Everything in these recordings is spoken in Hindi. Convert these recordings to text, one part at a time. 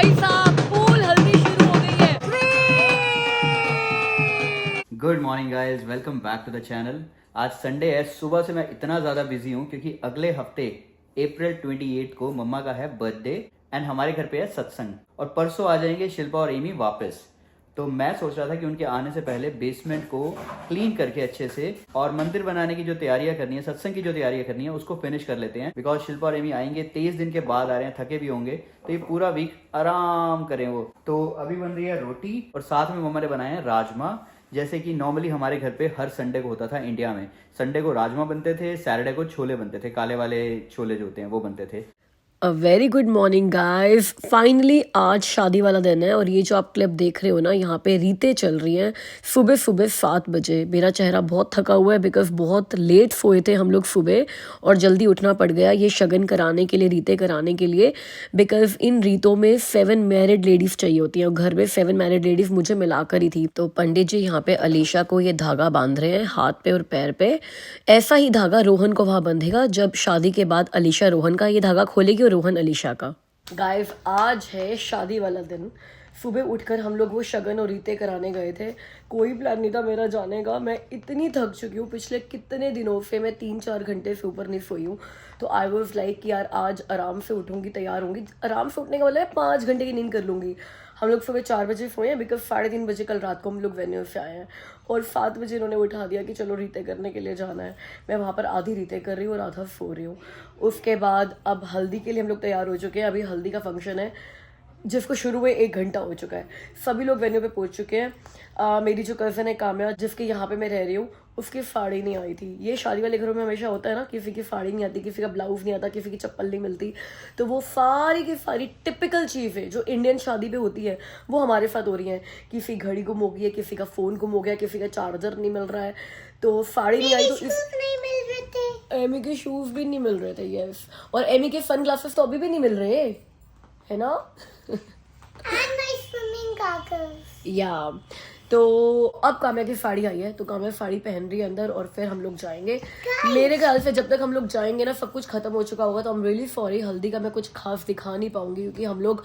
भाई साहब फूल हल्दी शुरू हो गई है। Good morning guys, welcome back to the channel. आज संडे है। सुबह से मैं इतना ज़्यादा बिजी हूँ क्योंकि अगले हफ्ते अप्रैल 28 को मम्मा का है बर्थडे एंड हमारे घर पे है सत्संग, और परसों आ जाएंगे शिल्पा और एमी वापस। तो मैं सोच रहा था कि उनके आने से पहले बेसमेंट को क्लीन करके अच्छे से और मंदिर बनाने की जो तैयारियां करनी है, सत्संग की जो तैयारियां करनी है, उसको फिनिश कर लेते हैं। बिकॉज शिल्पा और एमी आएंगे, 23 दिन के बाद आ रहे हैं, थके भी होंगे, तो ये पूरा वीक आराम करें वो। तो अभी बन रही है रोटी और साथ में मम्मा ने बनाए हैं राजमा, जैसे कि नॉर्मली हमारे घर पे हर संडे को होता था इंडिया में। संडे को राजमा बनते थे, सैटरडे को छोले बनते थे, काले वाले छोले जो होते हैं वो बनते थे। A very good morning guys. Finally आज शादी वाला दिन है और ये जो आप क्लिप देख रहे हो ना, यहाँ पे रीतें चल रही हैं सुबह सुबह 7 बजे। मेरा चेहरा बहुत थका हुआ है बिकॉज बहुत लेट सोए थे हम लोग सुबह और जल्दी उठना पड़ गया ये शगन कराने के लिए, रीतें कराने के लिए। बिकॉज इन रीतों में 7 मैरिड लेडीज़ चाहिए होती हैं और घर में 7 मैरिड लेडीज़ मुझे मिलाकर ही थी। तो पंडित जी यहाँ पे अलीशा को ये धागा बांध रहे हैं हाथ पे और पैर पे। ऐसा ही धागा रोहन को वहाँ बंधेगा जब शादी के बाद अलीशा रोहन का ये धागा खोलेगी और रोहन अलीशा का। गाइस आज है शादी वाला दिन। सुबह उठकर हम लोग वो शगन और रीतें कराने गए थे। कोई प्लान नहीं था मेरा जाने का। मैं इतनी थक चुकी हूँ, पिछले कितने दिनों से मैं 3-4 घंटे से ऊपर नहीं सोई हूँ। तो आई वॉज लाइक कि यार आज आराम से उठूँगी, तैयार होंगी। आराम से उठने का मतलब है 5 घंटे की नींद कर लूँगी। हम लोग सुबह 4 बजे सोए हैं बिकॉज 3:30 बजे कल रात को हम लोग वेन्यू से आए हैं और 7 बजे इन्होंने उठा दिया कि चलो रीतें करने के लिए जाना है। मैं वहाँ पर आधी रीतें कर रही हूँ और आधा सो रही हूँ। उसके बाद अब हल्दी के लिए हम लोग तैयार हो चुके हैं। अभी हल्दी का फंक्शन है जिसको शुरू हुए 1 घंटा हो चुका है। सभी लोग वेन्यू पे पहुंच चुके हैं। मेरी जो कज़न है काम्या, जिसके यहाँ पे मैं रह रही हूँ, उसकी साड़ी नहीं आई थी। ये शादी वाले घरों में हमेशा होता है ना, किसी की साड़ी नहीं आती, किसी का ब्लाउज नहीं आता, किसी की चप्पल नहीं मिलती। तो वो सारी की सारी टिपिकल चीज़ें जो इंडियन शादी पे होती है वो हमारे साथ हो रही हैं। किसी घड़ी गुम हो गई है, किसी का फ़ोन गुम हो गया, किसी का चार्जर नहीं मिल रहा है, तो साड़ी नहीं आई। तो एमी के शूज़ भी नहीं मिल रहे थे। यस, और एमी के सन ग्लासेस तो अभी भी नहीं मिल रहे है ना। And my swimming goggles. या तो अब काम्या की साड़ी आई है तो काम्या साड़ी पहन रही है अंदर और फिर हम लोग जाएंगे। मेरे ख्याल से जब तक हम लोग जाएंगे ना सब कुछ खत्म हो चुका होगा। तो आई एम रियली सॉरी, हल्दी का मैं कुछ खास दिखा नहीं पाऊंगी क्योंकि हम लोग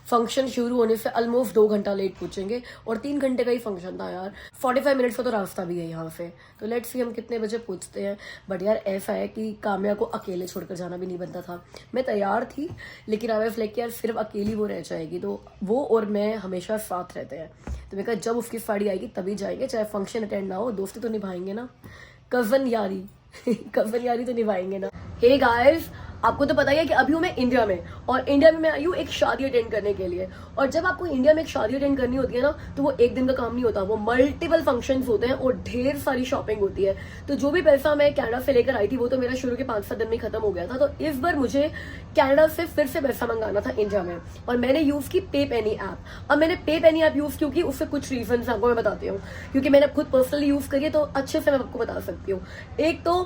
फंक्शन शुरू होने से ऑलमोस्ट 2 घंटा लेट पहुंचेंगे और 3 घंटे का ही फंक्शन था यार। 45 मिनट्स का तो रास्ता भी है यहाँ से। तो लेट्स सी हम कितने बजे पहुंचते हैं। बट यार ऐसा है कि काम्या को अकेले छोड़कर जाना भी नहीं बनता था। मैं तैयार थी लेकिन आई वाज लाइक यार सिर्फ अकेली वो रह जाएगी, तो वो और मैं हमेशा साथ रहते हैं। तो मैं कहा जब उसकी साड़ी आएगी तभी जाएंगे, चाहे फंक्शन अटेंड ना हो, दोस्ती तो निभाएंगे ना, कज़न यारी कज़न यारी तो निभाएंगे ना। हे गाइस, आपको तो पता ही है कि अभी हूँ मैं इंडिया में और इंडिया में मैं आई हूँ एक शादी अटेंड करने के लिए। और जब आपको इंडिया में एक शादी अटेंड करनी होती है ना तो वो एक दिन का काम नहीं होता, वो मल्टीपल फंक्शंस होते हैं और ढेर सारी शॉपिंग होती है। तो जो भी पैसा मैं कनाडा से लेकर आई थी वो तो मेरा शुरू के 5-7 दिन में खत्म हो गया था। तो इस बार मुझे कनाडा से फिर से पैसा मंगाना था इंडिया में और मैंने यूज़ की पे पेनी ऐप। अब मैंने पे पेनी ऐप यूज़ क्योंकि उससे कुछ रीजन आपको मैं बताती हूँ, क्योंकि मैंने खुद पर्सनली यूज़ करी है तो अच्छे से मैं आपको बता सकती हूँ। एक तो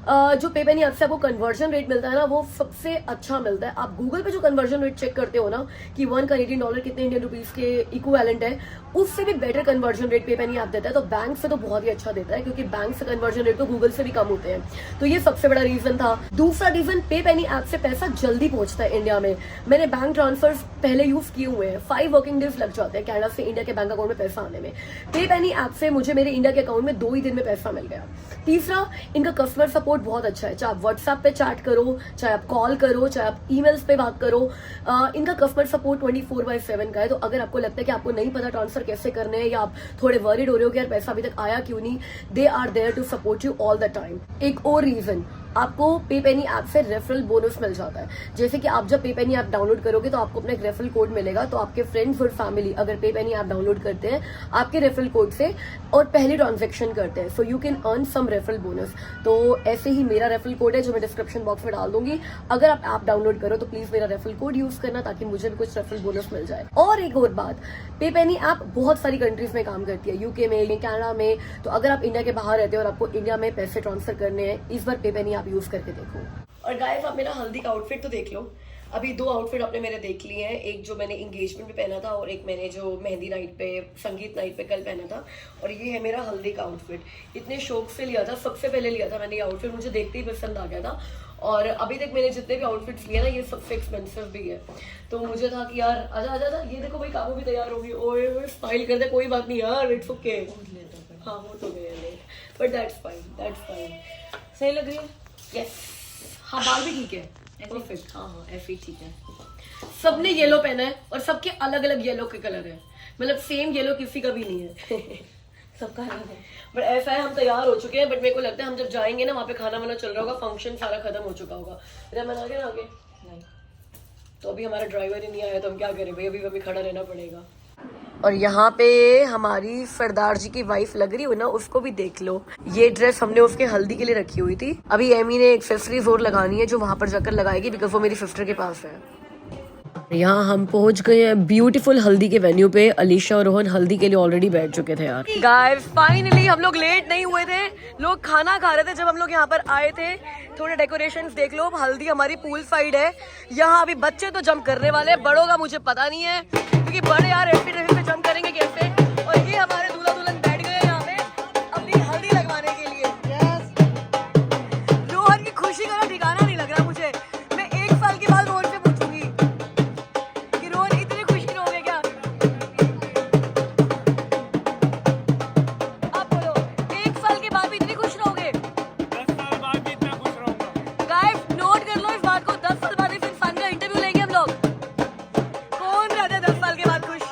जो पे पेनी ऐप से आपको कन्वर्जन रेट मिलता है ना वो सबसे अच्छा मिलता है। आप गूगल पे जो कन्वर्जन रेट चेक करते हो ना कि $1 कैनेडियन कितने इंडियन रुपीस के इक्विवेलेंट है, उससे भी बेटर कन्वर्जन रेट पे पेनी ऐप देता है। तो बैंक से तो बहुत ही अच्छा देता है क्योंकि बैंक से कन्वर्जन रेट तो गूगल से भी कम होते हैं। तो ये सबसे बड़ा रीजन था। दूसरा रीजन, पे पेनी ऐप से पैसा जल्दी पहुंचता है इंडिया में। मैंने बैंक ट्रांसफर पहले यूज किए हुए हैं, 5 वर्किंग डेज लग जाते हैं कनाडा से इंडिया के बैंक अकाउंट में पैसा आने में। पे पेनी ऐप से मुझे मेरे इंडिया के अकाउंट में 2 ही दिन में पैसा मिल गया। तीसरा, इनका कस्टमर सपोर्ट बहुत अच्छा है। चाहे आप व्हाट्सएप पे चैट करो, चाहे आप कॉल करो, चाहे आप ईमेल्स पे बात करो, इनका कस्टमर सपोर्ट 24/7 का है। तो अगर आपको लगता है कि आपको नहीं पता ट्रांसफर कैसे करने हैं या आप थोड़े वरीड हो रहे हो कि यार पैसा अभी तक आया क्यों नहीं, they are there to support you all the time. एक और रीजन, आपको पे पेनी ऐप से रेफरल बोनस मिल जाता है। जैसे कि आप जब पे पेनी ऐप डाउनलोड करोगे तो आपको अपना एक रेफरल कोड मिलेगा। तो आपके फ्रेंड्स और फैमिली अगर पे पेनी ऐप डाउनलोड करते हैं आपके रेफरल कोड से और पहली ट्रांजेक्शन करते हैं, so you can earn some referral bonus. तो ऐसे ही मेरा रेफरल कोड है जो मैं डिस्क्रिप्शन बॉक्स में डाल दूंगी। अगर आप ऐप डाउनलोड करो तो प्लीज मेरा रेफरल कोड यूज करना ताकि मुझे भी कुछ रेफरल बोनस मिल जाए। और एक और बात, पे पेनी ऐप बहुत सारी कंट्रीज में काम करती है, यूके में, कनाडा में। तो अगर आप इंडिया के बाहर रहते हो और आपको इंडिया में पैसे ट्रांसफर करने हैं, इस बार पे पेनी ऐप यूज करके देखो। और गाइस आप मेरा हल्दी का आउटफिट तो देख लो। अभी 2 आउटफिट आपने मेरे देख लिए हैं, एक जो मैंने एंगेजमेंट में पहना था और एक मैंने जो मेहंदी नाइट पे, संगीत नाइट पे कल पहना था, और ये है मेरा हल्दी का आउटफिट। इतने शौक से लिया था, सबसे पहले लिया था मैंने ये आउटफिट, मुझे देखते ही पसंद आ गया था। और अभी तक मैंने जितने भी आउटफिट्स लिए ना, ये सबसे एक्सपेंसिव भी है। तो मुझे था कि यार आजा आजा आजा, ये देखो भाई काबू भी तैयार होगी, ओए ओए स्माइल कर दे, कोई बात नहीं यार, इट्स ओके। हाँ वो तो गए late, but that's fine, that's fine. सही लग रही है? यस। हाँ बाल भी ठीक है, परफेक्ट। हाँ हाँ ऐसे ही ठीक है। सबने येलो पहना है और सबके अलग अलग येलो के कलर है, मतलब सेम येलो किसी का भी नहीं है सबका अलग है। बट ऐसा है हम तैयार हो चुके हैं, बट मेरे को लगता है हम जब जाएंगे ना वहाँ पे खाना वाना चल रहा होगा, फंक्शन सारा खत्म हो चुका होगा। रमन आ गया ना आगे? नहीं। तो अभी हमारा ड्राइवर ही नहीं आया तो हम क्या करें भाई, अभी अभी खड़ा रहना पड़ेगा। और यहाँ पे हमारी सरदार जी की वाइफ लग रही हो ना, उसको भी देख लो। ये ड्रेस हमने उसके हल्दी के लिए रखी हुई थी। अभी एमी ने एक्सेसरीज और लगानी है जो वहां पर जाकर लगाएगी, बिकॉज वो मेरी सिस्टर के पास है। यहाँ हम पहुंच गए हैं ब्यूटीफुल हल्दी के वेन्यू पे। अलीशा और रोहन हल्दी के लिए ऑलरेडी बैठ चुके थे यार। गाइस फाइनली हम लोग लेट नहीं हुए थे, लोग खाना खा रहे थे जब हम लोग यहाँ पर आए थे। थोड़े डेकोरेशंस देख लो, हल्दी हमारी पूल साइड है। यहाँ अभी बच्चे तो जंप करने वाले हैं, बड़ों का मुझे पता नहीं है क्योंकि बड़े यार ऐसी ड्रेस पे जंप करेंगे कैसे। और ये हमारे दूल्हा दुल्हन बैठ गए यहाँ पे अपनी हल्दी लगवाने के लिए। रोहन की खुशी का ठिकाना नहीं लग रहा मुझे। मैं 1 साल के बाद रोहन से पूछूंगी कि रोहन इतनी खुशी हो गए क्या। आप बोलो 1 साल के बाद भी इतनी खुश रहोगे? 10 साल बाद भी इतना खुश रहूंगा। गाइस नोट कर लो इस बात को, 10 साल बाद इस इंसान का इंटरव्यू लेंगे हम लोग। कौन रहता है 10 साल के बाद खुश?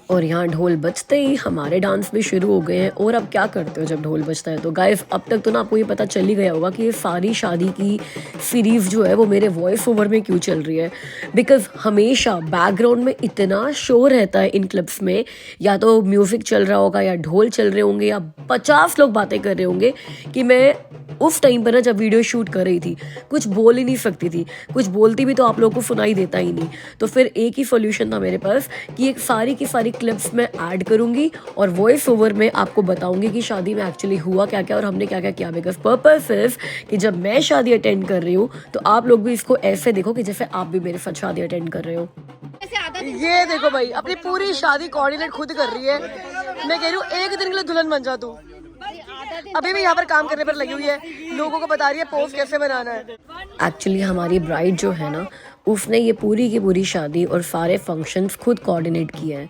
और यहाँ ढोल बजते ही हमारे डांस भी शुरू हो गए हैं। और अब क्या करते हो जब ढोल बजता है तो गाइस, अब तक तो ना आपको ये पता चल ही गया होगा कि ये सारी शादी की सीरीज जो है वो मेरे वॉइस ओवर में क्यों चल रही है। बिकॉज हमेशा बैकग्राउंड में इतना शोर रहता है इन क्लिप्स में, या तो म्यूजिक चल रहा होगा या ढोल चल रहे होंगे या 50 लोग बातें कर रहे होंगे, कि मैं उस टाइम पर ना जब वीडियो शूट कर रही थी कुछ बोल ही नहीं सकती थी। कुछ बोलती भी तो आप लोगों को सुनाई देता ही नहीं। तो फिर एक ही सोल्यूशन था मेरे पास कि एक सारी की सारी क्लिप्स में ऐड करूंगी और वॉइस ओवर में आपको बताऊंगी कि शादी में एक्चुअली हुआ क्या क्या और हमने क्या क्या किया। बिकॉज पर्पस इज कि जब मैं शादी अटेंड कर रही हूँ तो आप लोग भी इसको ऐसे देखो कि जैसे आप भी मेरे साथ शादी अटेंड कर रहे हो। ये देखो भाई, अपनी पूरी शादी कोऑर्डिनेट खुद कर रही है। मैं कह रही हूँ एक दिन के लिए दुल्हन बन जा तू। अभी भी यहाँ पर काम करने पर लगी हुई है, लोगों को बता रही है पोज कैसे बनाना है। एक्चुअली हमारी ब्राइड जो है ना, उसने ये पूरी की पूरी शादी और सारे फंक्शंस खुद कोऑर्डिनेट किए हैं।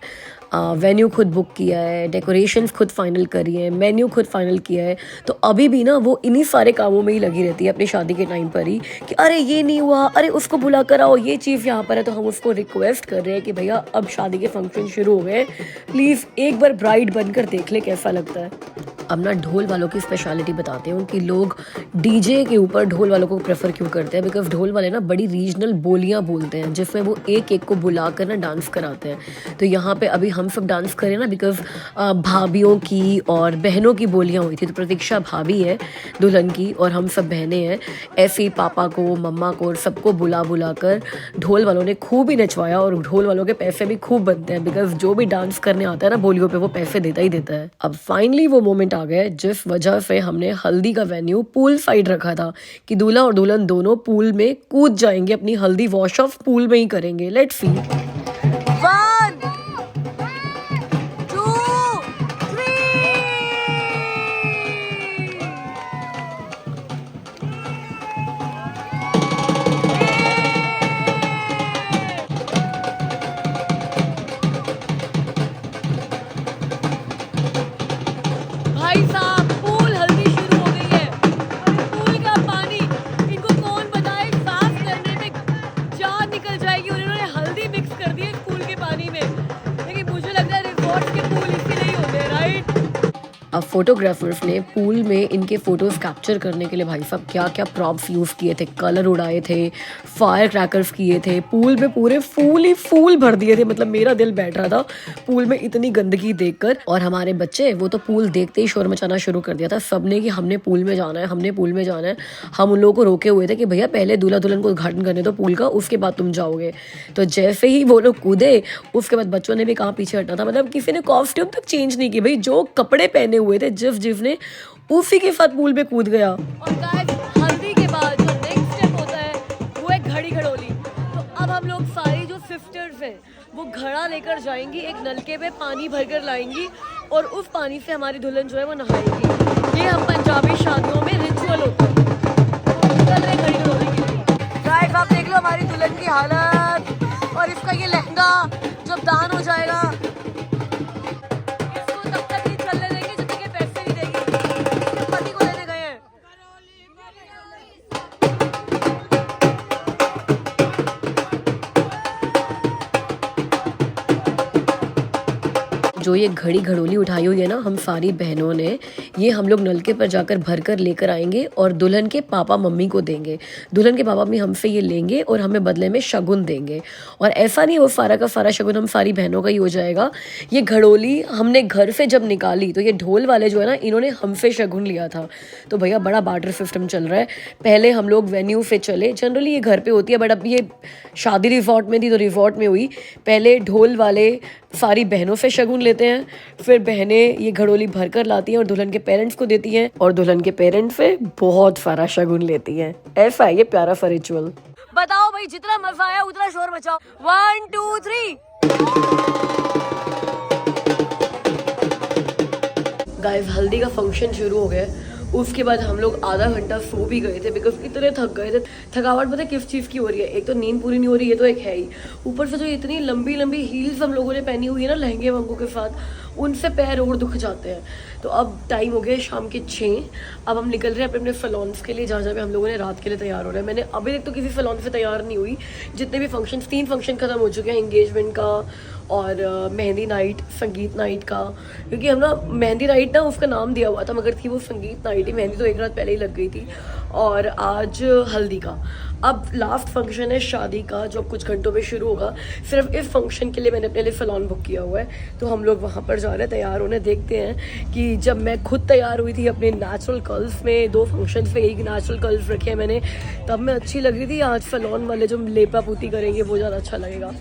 वेन्यू खुद बुक किया है, डेकोरेशंस खुद फाइनल करी है, मेन्यू खुद फाइनल किया है। तो अभी भी ना वो इन्हीं सारे कामों में ही लगी रहती है अपनी शादी के टाइम पर ही, कि अरे ये नहीं हुआ, अरे उसको बुला कर आओ, ये चीज़ यहाँ पर है। तो हम उसको रिक्वेस्ट कर रहे हैं कि भैया अब शादी के फंक्शन शुरू हो गए, प्लीज़ एक बार ब्राइड बनकर देख ले कैसा लगता है। अब ना ढोल वालों की स्पेशलिटी बताते हैं कि लोग डीजे के ऊपर ढोल वालों को प्रेफर क्यों करते हैं। बिकॉज ढोल वाले ना बड़ी रीजनल बोलियां बोलते हैं जिसमें वो एक एक को बुलाकर ना डांस कराते हैं। तो यहाँ पे अभी हम सब डांस करें ना, बिकॉज भाभियों की और बहनों की बोलियां हुई थी। तो प्रतीक्षा भाभी है दुल्हन की और हम सब बहनें हैं। ऐसे ही पापा को, मम्मा को और सबको बुला बुला कर ढोल वालों ने खूब ही नचवाया। और ढोल वालों के पैसे भी खूब बनते हैं, बिकॉज जो भी डांस करने आता है ना बोलियों पे, वो पैसे देता ही देता है। अब फाइनली वो मोमेंट आ गया जिस वजह से हमने हल्दी का वेन्यू पूल साइड रखा था कि दूल्हा और दुल्हन दोनों पूल में कूद जाएंगे, अपनी हल्दी वॉश ऑफ पूल में ही करेंगे। Let's see. 1 2 3। भाई साहब पूल हल्दी शुरू हो गई है। अरे पूल का पानी इनको कौन बताए, साफ करने में जान निकल जाएगी। और इन्होंने हल्दी मिक्स कर दी है पूल के पानी में। लेकिन मुझे लग रहा है रिजॉर्ट के पूल इसके नहीं होते, राइट। अब फोटोग्राफर्स ने पूल में इनके फोटोज कैप्चर करने के लिए भाई साहब क्या क्या प्रॉप्स यूज़ किए थे। कलर उड़ाए थे, फायर क्रैकर्स किए थे, पूल में पूरे फूल ही फूल भर दिए थे। मतलब मेरा दिल बैठ रहा था पूल में इतनी गंदगी देखकर। और हमारे बच्चे वो तो पूल देखते ही शोर मचाना शुरू कर दिया था सबने कि हमने पूल में जाना है, हमने पूल में जाना है। हम उन लोगों को रोके हुए थे कि भैया पहले दूल्हा दुल्हन को उद्घाटन करने दो पूल का, उसके बाद तुम जाओगे। तो जैसे ही वो लोग कूदे उसके बाद बच्चों ने भी कहाँ पीछे हटना था। मतलब किसी ने कॉस्ट्यूम तक चेंज नहीं की भाई, जो कपड़े पहने हुए थे जिफ ने उसी के साथ पूल में कूद गया। और गाइस हल्दी के बाद जो नेक्स्ट स्टेप होता है वो है घड़ी घड़ोली। तो हम लोग सारी जो सिस्टर्स हैं वो घड़ा लेकर जाएंगी, एक नलके पे पानी भरकर लाएंगी और उस पानी से हमारी दुल्हन जो है वो नहाएगी। ये हम पंजाबी शादियों में रिचुअल होता है। चल रहे घड़ी घड़ोली के लिए। गाइस आप देख लो हमारी दुल्हन की हालत और इसका ये लहंगा जब दान हो जाएगा इसको तब तक नहीं चलने देंगे जब तक ये पैसे नहीं देगी। इसके पति को लेने गए हैं। जो ये घड़ी घड़ोली उठाई हुई है ना हम सारी बहनों ने, ये हम लोग नलके पर जाकर भर कर लेकर आएंगे और दुल्हन के पापा मम्मी को देंगे। दुल्हन के पापा मम्मी हमसे ये लेंगे और हमें बदले में शगुन देंगे। और ऐसा नहीं वो सारा का सारा शगुन हम सारी बहनों का ही हो जाएगा। ये घड़ोली हमने घर से जब निकाली तो ये ढोल वाले जो है ना इन्होंने हमसे शगुन लिया था। तो भैया बड़ा बार्टर सिस्टम चल रहा है। पहले हम लोग वेन्यू से चले, जनरली ये घर पे होती है बट अब ये शादी रिजॉर्ट में थी तो रिजॉर्ट में हुई। पहले ढोल वाले सारी बहनों से शगुन लेते हैं, फिर बहनें ये घड़ोली भर कर लाती हैं और दुल्हन के पेरेंट्स को देती हैं और दुल्हन के पेरेंट्स से बहुत सारा शगुन लेती हैं। ऐसा है ये प्यारा सा रिचुअल। बताओ भाई जितना मजा आया उतना शोर मचाओ। 1 2 3। गाइस हल्दी का फंक्शन शुरू हो गया है। उसके बाद हम लोग आधा घंटा सो भी गए थे बिकॉज इतने थक गए थे। थकावट पता है किस चीज़ की हो रही है, एक तो नींद पूरी नहीं हो रही है, तो एक है ही ऊपर से जो इतनी लंबी लंबी हील्स हम लोगों ने पहनी हुई है ना लहंगे वंगों के साथ, उनसे पैर और दुख जाते हैं। तो अब टाइम हो गया शाम के 6। अब हम निकल रहे हैं अपने अपने सैलून्स के लिए जहाँ जहाँ पे हम लोगों ने रात के लिए तैयार हो रहे हैं। मैंने अभी तक तो किसी सैलून से तैयार नहीं हुई। जितने भी फंक्शन 3 फंक्शन खत्म हो चुके हैं, एंगेजमेंट का और मेहंदी नाइट, संगीत नाइट का। क्योंकि हम ना मेहंदी नाइट ना उसका नाम दिया हुआ था मगर थी वो संगीत नाइट ही। मेहंदी तो एक रात पहले ही लग गई थी। और आज हल्दी का। अब लास्ट फंक्शन है शादी का जो कुछ घंटों में शुरू होगा। सिर्फ इस फंक्शन के लिए मैंने अपने लिए सैलून बुक किया हुआ है। तो हम लोग वहाँ पर जा रहे हैं तैयार होने। देखते हैं कि जब मैं खुद तैयार हुई थी अपने नेचुरल कर्ल्स में, 2 फंक्शन पे एक नेचुरल कर्ल्स रखे हैं मैंने, तब मैं अच्छी लग रही थी। आज सैलून वाले जो लेपा पूती करेंगे वो ज़्यादा अच्छा लगेगा।